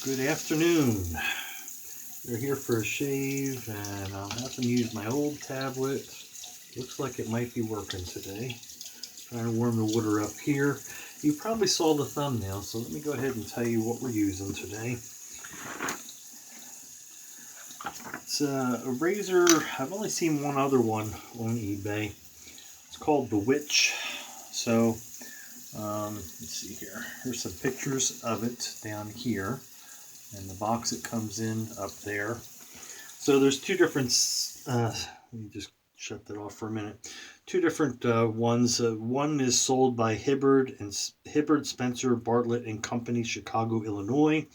Good afternoon. We're here for a shave, and I'll have to use my old tablet. Looks like it might be working today. Trying to warm the water up here. You probably saw the thumbnail, so let me go ahead and tell you what we're using today. It's a razor. I've only seen one other one on eBay. It's called the Witch. So let's see here. Here's some pictures of it down here, and the box it comes in up there. So there's two different. Let me just shut that off for a minute. Two different ones. One is sold by Hibbard, Spencer, Bartlett and Company, Chicago, Illinois.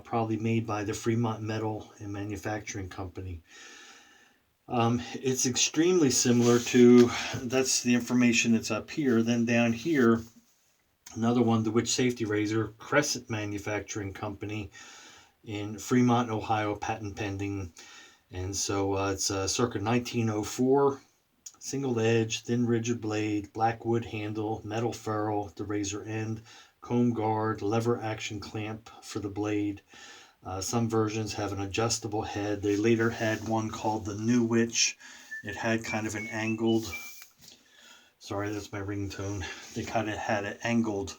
Probably made by the Fremont Metal and Manufacturing Company. It's extremely similar to, that's the information that's up here. Then down here, another one, the Witch Safety Razor, Crescent Manufacturing Company in Fremont, Ohio, patent pending. And so it's circa 1904, single edge, thin rigid blade, black wood handle, metal ferrule, the razor end, comb guard, lever action clamp for the blade. Some versions have an adjustable head. They later had one called the New Witch. It had kind of an angled, sorry, that's my ringtone. They kind of had an angled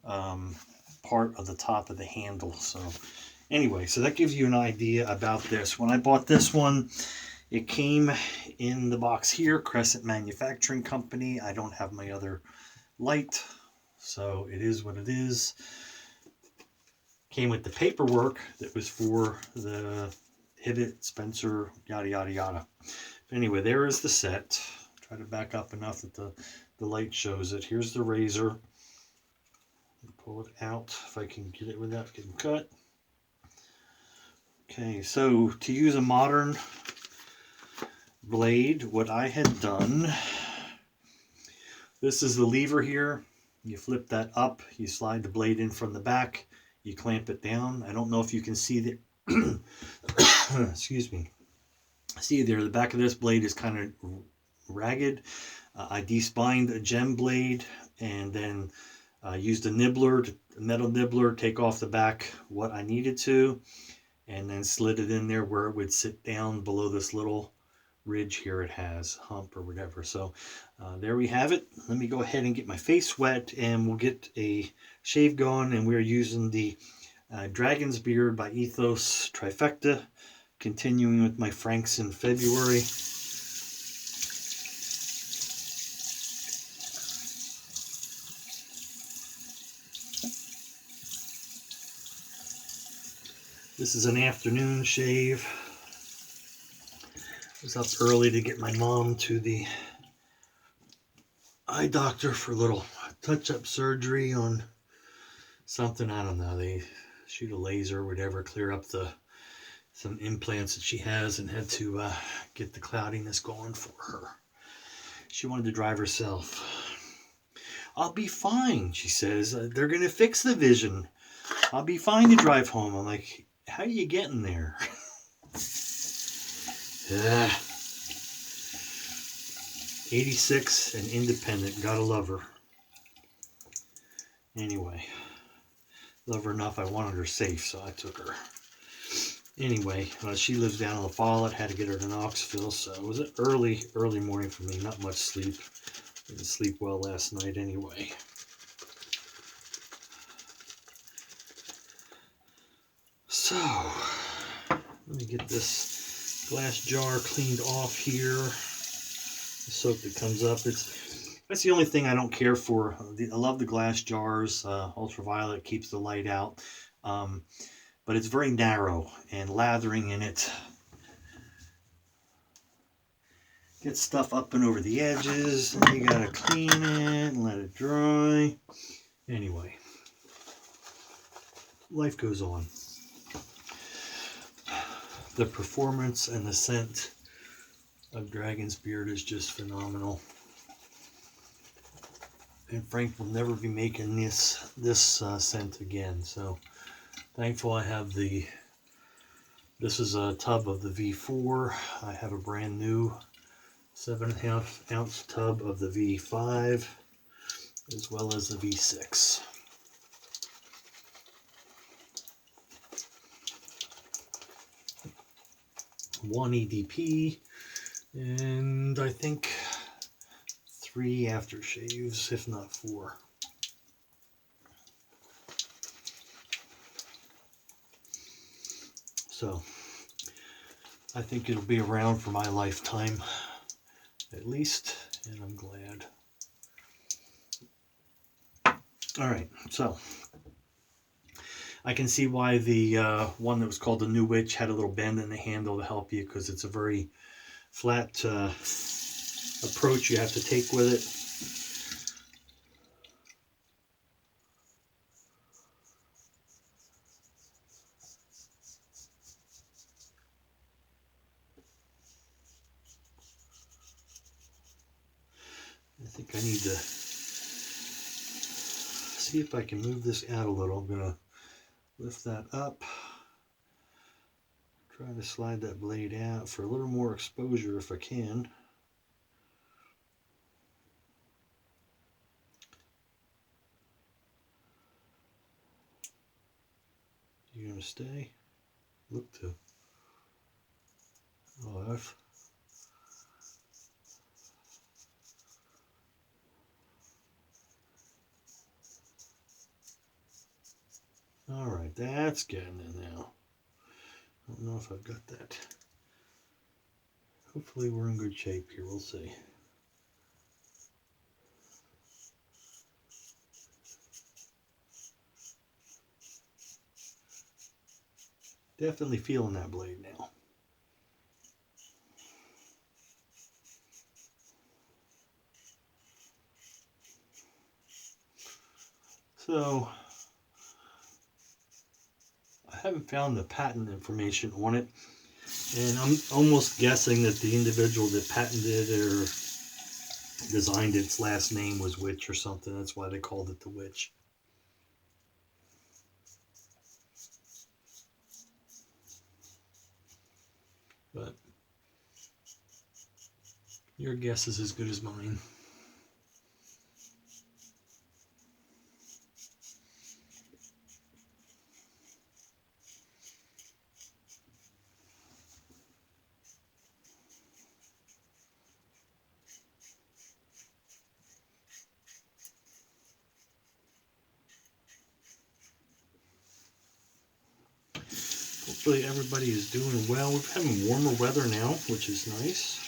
part of the top of the handle. So anyway, so that gives you an idea about this. When I bought this one, it came in the box here, Crescent Manufacturing Company. I don't have my other light, so it is what it is. Came with the paperwork that was for the Hibbett, Spencer, yada, yada, yada. Anyway, there is the set. Try to back up enough that the light shows it. Here's the razor. Pull it out if I can get it without getting cut. Okay, so to use a modern blade, what I had done, this is the lever here. You flip that up, you slide the blade in from the back, you clamp it down. I don't know if you can see the excuse me. See there, the back of this blade is kind of ragged. I despined a gem blade and then used a nibbler, a metal nibbler, take off the back what I needed to, and then slid it in there where it would sit down below this little ridge here it has, hump or whatever. So there we have it. Let me go ahead and get my face wet and we'll get a shave going. And we're using the Dragonsbeard by Ethos trifecta, continuing with my Franks in February. This is an afternoon shave. I was up early to get my mom to the eye doctor for a little touch-up surgery on something. I don't know. They shoot a laser or whatever, clear up some implants that she has, and had to get the cloudiness going for her. She wanted to drive herself. I'll be fine, she says. They're going to fix the vision. I'll be fine to drive home. I'm like, how are you getting there? 86 and independent. Gotta love her. Anyway, love her enough I wanted her safe, so I took her. Anyway, she lives down in La Follette. Had to get her to Knoxville, so it was an early morning for me. Not much sleep. Didn't sleep well last night anyway. So, let me get this glass jar cleaned off here. The soap that comes up, that's the only thing I don't care for. I love the glass jars. Ultraviolet keeps the light out, but it's very narrow, and lathering in it gets stuff up and over the edges, and you gotta clean it and let it dry. Anyway, life goes on. The performance and the scent of Dragonsbeard is just phenomenal. And Frank will never be making this scent again. So thankful I have this is a tub of the V4. I have a brand new 7.5 ounce tub of the V5, as well as the V6. 1 EDP, and I think 3 aftershaves, if not 4. So I think it'll be around for my lifetime, at least, and I'm glad. Alright, so I can see why the one that was called the New Witch had a little bend in the handle to help you, because it's a very flat approach you have to take with it. I think I need to see if I can move this out a little. I'm going to lift that up, try to slide that blade out for a little more exposure if I can. You going to stay? Look to. Oh, that's. Alright, that's getting in now. I don't know if I've got that. Hopefully we're in good shape here, we'll see. Definitely feeling that blade now. So, I haven't found the patent information on it, and I'm almost guessing that the individual that patented or designed its last name was Witch or something. That's why they called it the Witch. But your guess is as good as mine. Hopefully everybody is doing well. We're having warmer weather now, which is nice.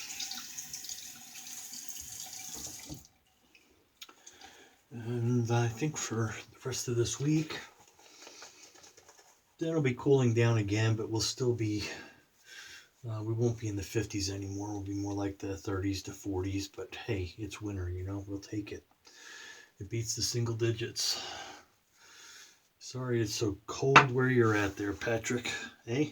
And I think for the rest of this week, then it'll be cooling down again, but we'll still be, we won't be in the 50s anymore. We'll be more like the 30s to 40s, but hey, it's winter, you know, we'll take it. It beats the single digits. Sorry it's so cold where you're at there, Patrick. Eh?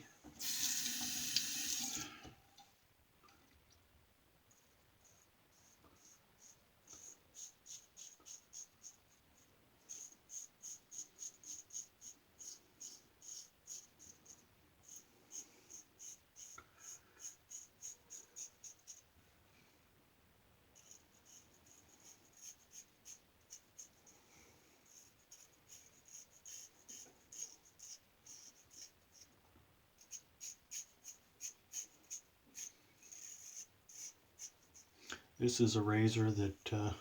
This is a razor that,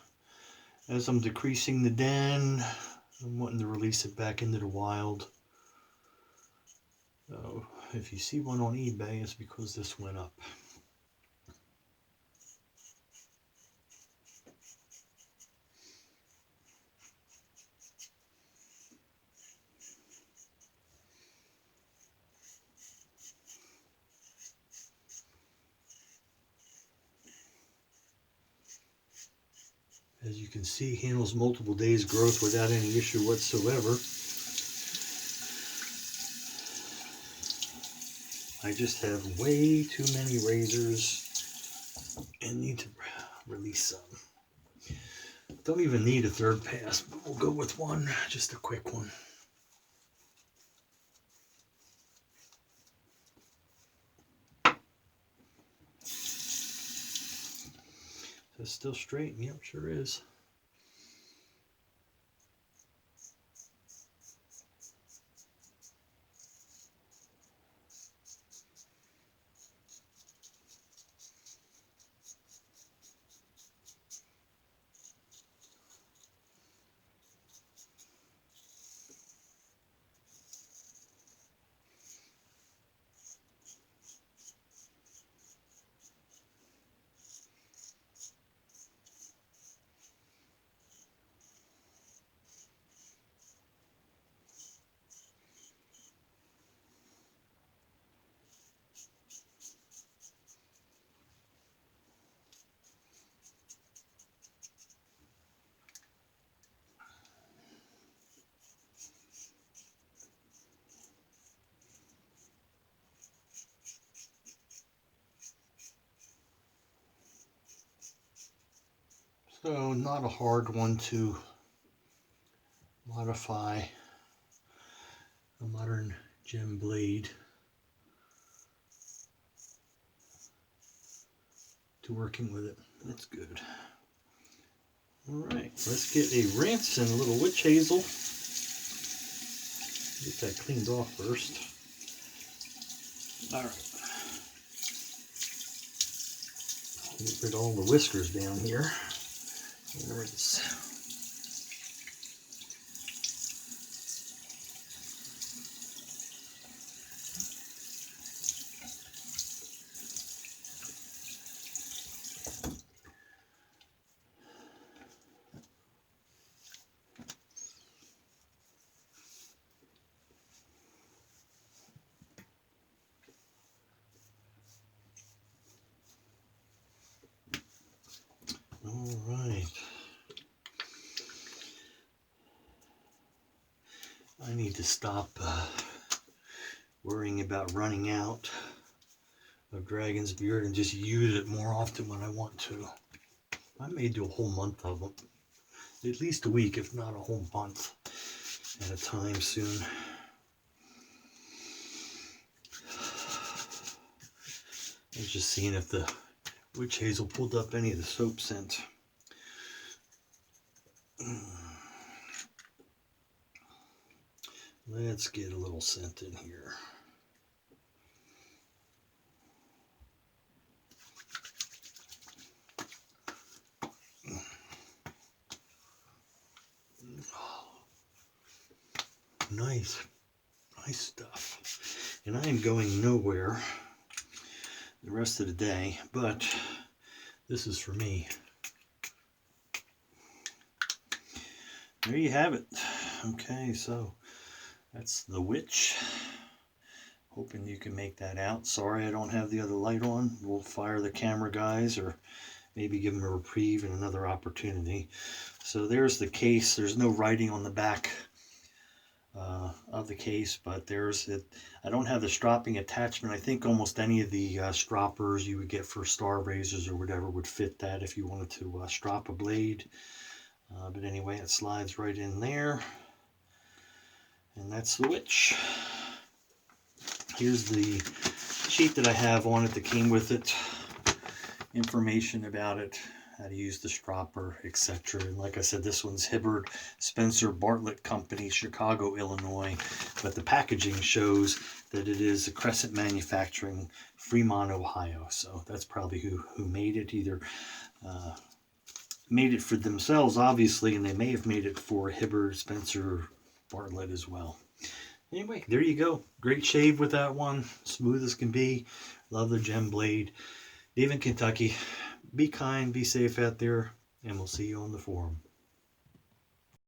as I'm decreasing the den, I'm wanting to release it back into the wild. So if you see one on eBay, it's because this went up. As you can see, handles multiple days growth without any issue whatsoever. I just have way too many razors and need to release some. Don't even need a third pass, but we'll go with one, just a quick one. Is it still straight? Yep, sure is. So not a hard one to modify a modern gem blade to working with it. That's good. Alright, let's get a rinse and a little witch hazel. Get that cleaned off first. Alright. Get rid of all the whiskers down here. And rinse. All right. I need to stop worrying about running out of Dragonsbeard and just use it more often when I want to. I may do a whole month of them. At least a week, if not a whole month at a time soon. I was just seeing if the witch hazel pulled up any of the soap scent. Let's get a little scent in here. Nice stuff. And I am going nowhere the rest of the day, but this is for me. There you have it. Okay, so that's the witch. Hoping you can make that out. Sorry I don't have the other light on. We'll fire the camera guys, or maybe give them a reprieve and another opportunity. So there's the case. There's no writing on the back of the case, but there's it. I don't have the stropping attachment. I think almost any of the stroppers you would get for star razors or whatever would fit that if you wanted to strop a blade. But anyway, it slides right in there. And that's the witch. Here's the sheet that I have on it that came with it. Information about it, how to use the stropper, etc. And like I said, this one's Hibbard Spencer Bartlett Company, Chicago, Illinois. But the packaging shows that it is a Crescent Manufacturing, Fremont, Ohio. So that's probably who made it. Either made it for themselves, obviously, and they may have made it for Hibbard Spencer Bartlett as well. Anyway, there you go. Great shave with that one. Smooth as can be. Love the gem blade. Dave in Kentucky. Be kind, be safe out there, and we'll see you on the forum.